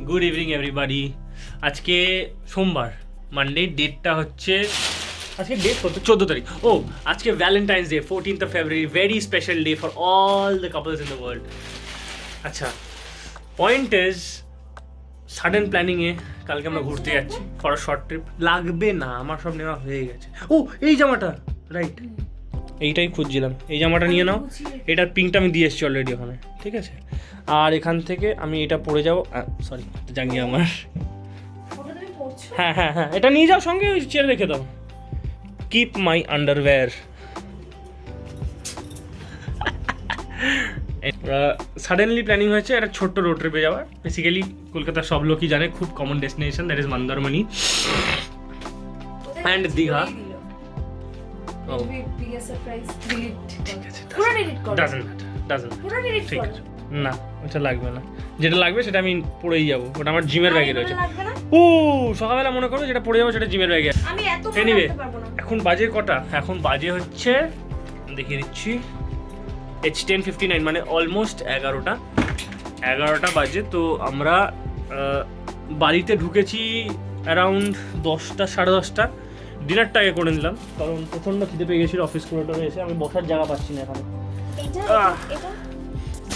Good evening everybody. আজকে সোমবার, Monday, ডেটটা হচ্ছে আজকে ডেট কত? 14 তারিখ। ও আজকে Valentine's day, 14th of February, very special day for all the couples in the world. আচ্ছা, পয়েন্ট ইজ সাডেন প্ল্যানিংয়ে কালকে আমরা ঘুরতে যাচ্ছি ফর শর্ট ট্রিপ। লাগবে না, আমার সব নেওয়া হয়ে গেছে। ও এই জামাটা, রাইট, এইটাই খুঁজছিলাম। এই জামাটা নিয়ে নাও, এটার পিঙ্কটা আমি দিয়ে এসেছি অলরেডি ওখানে, ঠিক আছে? আর এখান থেকে আমি এটা পরে যাবো। সরি, জাঙ্গিয়া আমার। হ্যাঁ হ্যাঁ হ্যাঁ, এটা নিয়ে যাও সঙ্গে, ওই চেয়ারে রেখে দাও। Keep my underwear. Suddenly planning হয়েছে একটা ছোট্ট রোড ট্রিপে যাওয়ার। বেসিক্যালি কলকাতার সব লোকই জানে খুব common destination, that is Mandarmani and Digha. না, ওটা লাগবে না। যেটা লাগবে সেটা আমি পড়েই যাবো, ওটা আমার জিমের ব্যাগে রয়েছে। ও সকালবেলা মনে করো যেটা পড়ে যাবো সেটা জিমের ব্যাগে। এনিওয়ে, এখন বাজে কটা? এখন বাজে হচ্ছে, দেখিয়ে দিচ্ছি, It's 10:59, মানে অলমোস্ট 11টা বাজে। তো আমরা বাড়িতে ঢুকেছি অ্যারাউন্ড 10টা, 10:30টা। ডিনারটা আগে করে নিলাম কারণ প্রচণ্ড খিদে পেয়ে গেছিলো অফিস করে এসে। আমি বসার জায়গা পাচ্ছি না এখানে।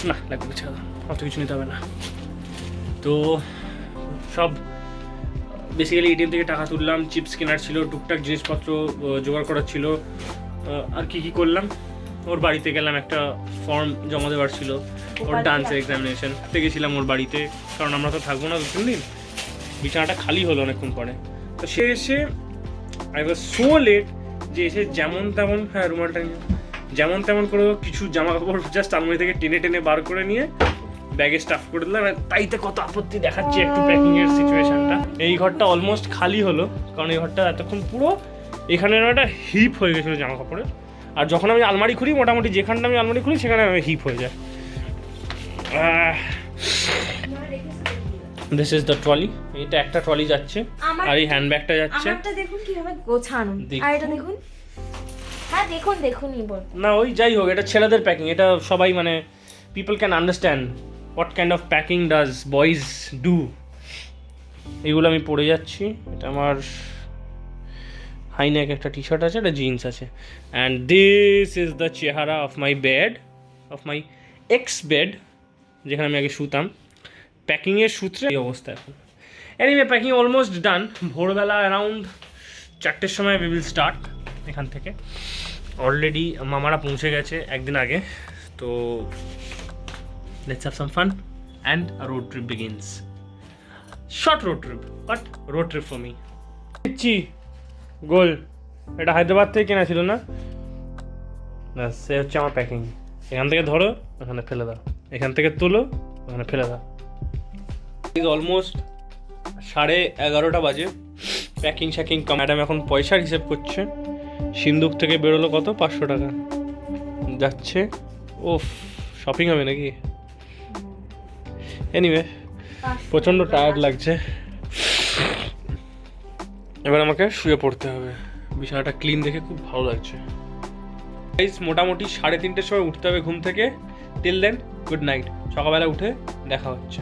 না লাগবে, ছাড়া অত কিছু নিতে হবে না। তো সব বেসিক্যালি এটিএম থেকে টাকা তুললাম, চিপস কেনার ছিল, টুকটাক জিনিসপত্র জোগাড় করার ছিল। আর কি করলাম, ওর বাড়িতে গেলাম, একটা ফর্ম জমা দেওয়ার ছিল, ওর ডান্সের এক্সামিনেশন তে গেছিলাম ওর বাড়িতে, কারণ আমরা তো থাকবো না 2-3 দিন। বিছানাটা খালি হলো অনেকক্ষণ পরে। তো সে এসে আই ওয়াজ সো লেট যে এসে যেমন তেমন, হ্যাঁ রুমালটা নিয়ে যেমন তেমন করে কিছু জামা কাপড় জাস্ট আলমারি থেকে টেনে বার করে নিয়ে ব্যাগে স্টাফ করে দিলাম। তাইতে কত আপত্তি দেখাচ্ছি একটু প্যাকিংয়ের সিচুয়েশনটা। এই ঘরটা অলমোস্ট খালি হলো কারণ এই ঘরটা এতক্ষণ পুরো এখানে একটা হিপ হয়ে গেছিলো জামা কাপড়ের। আর যখন আমি আলমারি খুলি, মোটামুটি যেখানটা আমি আলমারি খুলি সেখানে হিপ হয়ে যায়। This is the trolley. এটা একটা ট্রলি যাচ্ছে আর এই হ্যান্ডব্যাগটা যাচ্ছে। আমারটা দেখুন কিভাবে গোছানো, আর এটা দেখুন। হ্যাঁ দেখুনই বল না, ওই যাই হোক, এটা ছেলেদের প্যাকিং। এটা সবাই মানে people can understand what kind of packing does boys do. এগুলো আমি পরে যাচ্ছি। এটা আমার হাইনেক একটা টি শার্ট আছে, একটা জিন্স আছে। অ্যান্ড দিস ইজ দ্য চেহারা of my bed, of my x bed, যেখানে আমি আগে শুতাম। প্যাকিংয়ের সূত্রে এই অবস্থা এখন। Anyway, packing almost done. ভোরবেলা অ্যারাউন্ড 4টের সময় উই উইল স্টার্ট এখান থেকে। অলরেডি মামারা পৌঁছে গেছে একদিন আগে। তো let's have some fun and a road trip begins. Short road trip, but road trip for me. দিচ্ছি গোল, এটা হায়দ্রাবাদ থেকে কেনা ছিল না? সে হচ্ছে আমার প্যাকিং। এখান থেকে ধরো, ওখানে ফেলে দাও, এখান থেকে তুলো, ওখানে ফেলে দাও। অলমোস্ট 11:30 বাজে। প্যাকিং শ্যাকিং ম্যাডাম এখন পয়সার হিসেব করছে। সিন্ধুক থেকে বেরোলো কত? 500 টাকা যাচ্ছে। ওফ, শপিং হবে নাকি? এনিওয়ে, প্রচণ্ড টায়ার্ড লাগছে। এবার আমাকে শুয়ে পড়তে হবে। বিছানাটা ক্লিন দেখে খুব ভালো লাগছে। মোটামুটি 3:30টার সময় উঠতে হবে ঘুম থেকে। Till then good night. সকালবেলা উঠে দেখা হচ্ছে।